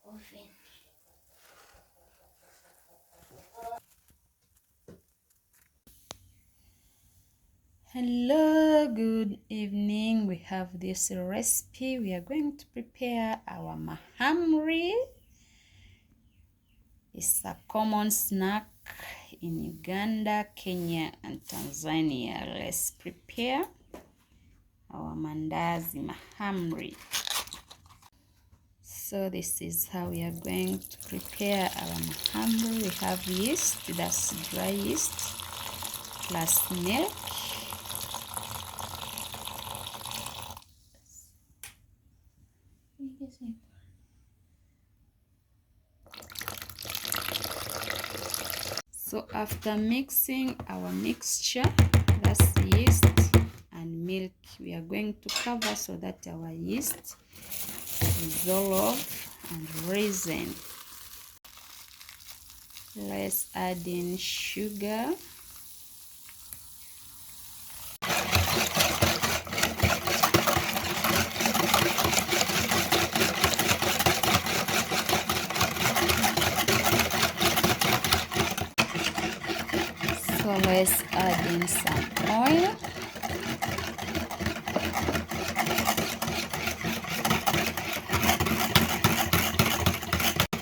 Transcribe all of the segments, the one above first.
oven. Hello, good evening. We have this recipe. We are going to prepare our mahamri. It's a common snack in Uganda, Kenya, and Tanzania. Let's prepare our mandazi mahamri. So this is how we are going to prepare our mahamri. We have yeast, that's dry yeast, plus milk. So after mixing our mixture, that's yeast and milk, we are going to cover so that our yeast dissolve and raisin. Let's add in sugar. So let's add in some oil.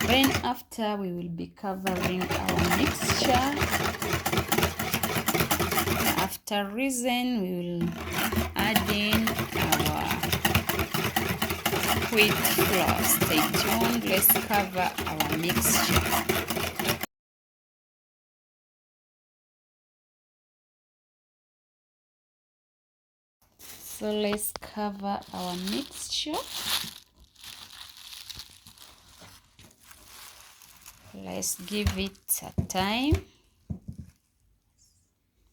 Then after, we will be covering our mixture. After raisin, we will add in our wheat flour. Stay tuned. Let's cover our mixture. So let's cover our mixture. Let's give it a time.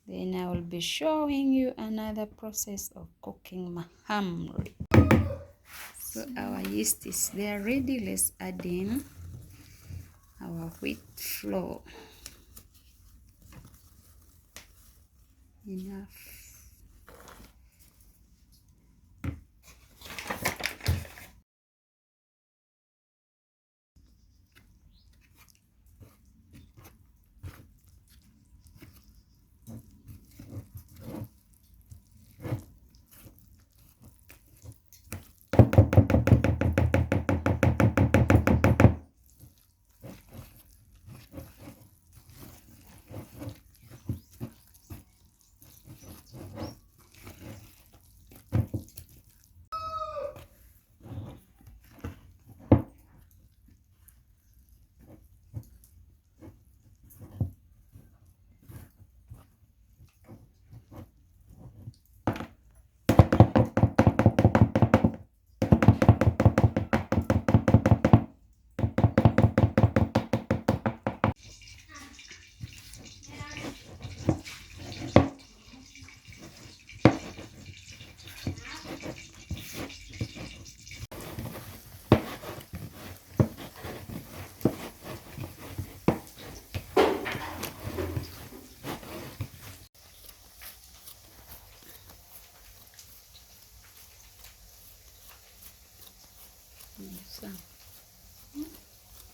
Then I will be showing you another process of cooking mahamri. So our yeast is there ready. Let's add in our wheat flour. Enough.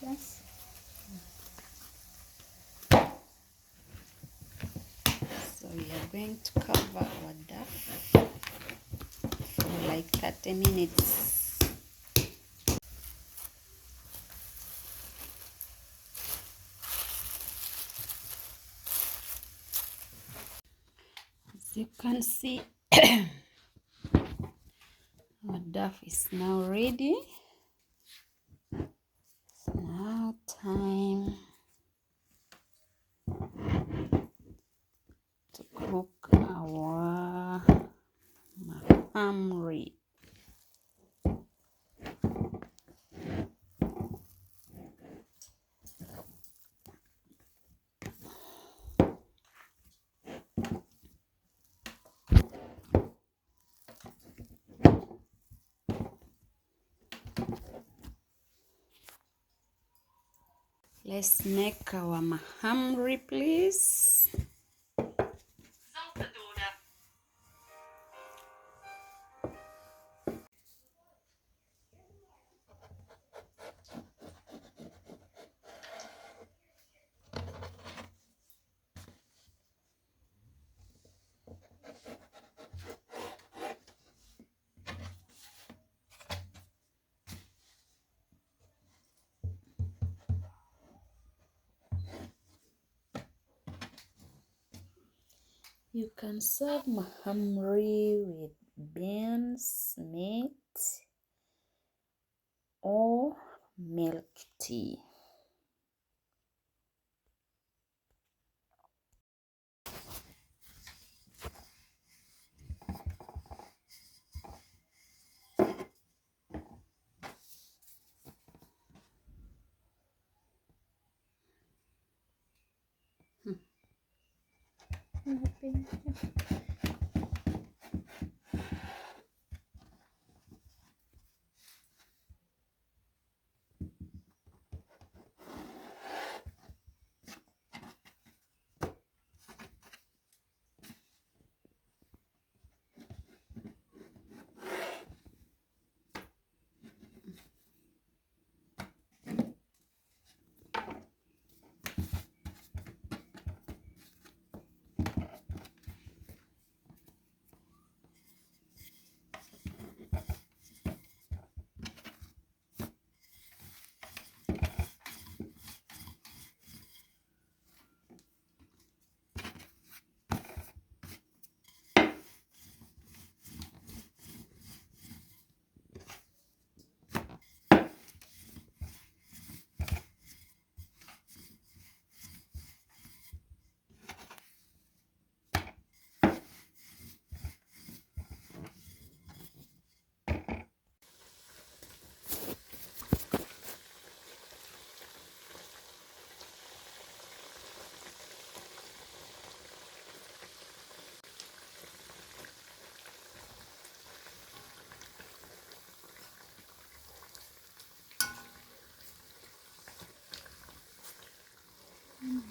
Yes. So we are going to cover our dough for like 30 minutes. As you can see, our dough is now ready. It's now time to cook our mahamri. Let's make our mahamri, please. You can serve mahamri with beans, meat, or milk tea.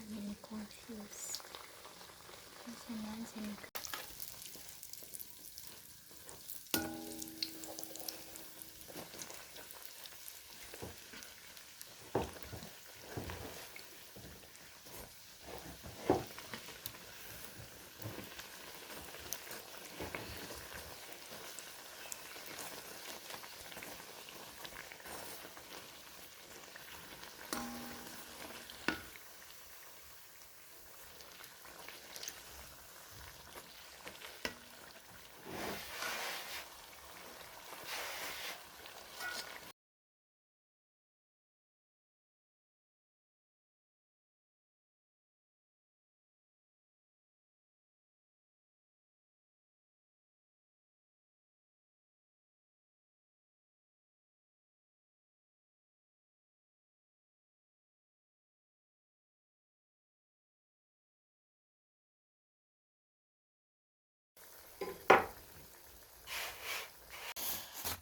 I'm confused.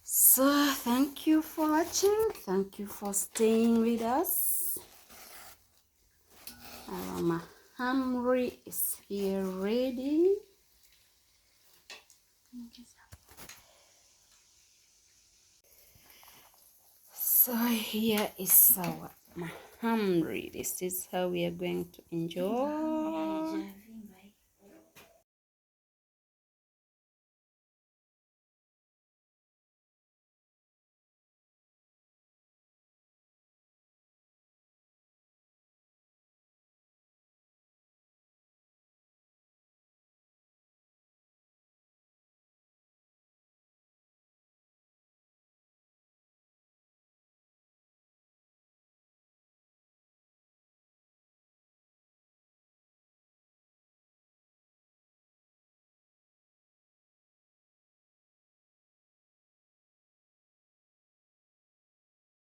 So thank you for watching. Thank you for staying with us. Our mahamri is here ready. So here is our mahamri. This is how we are going to enjoy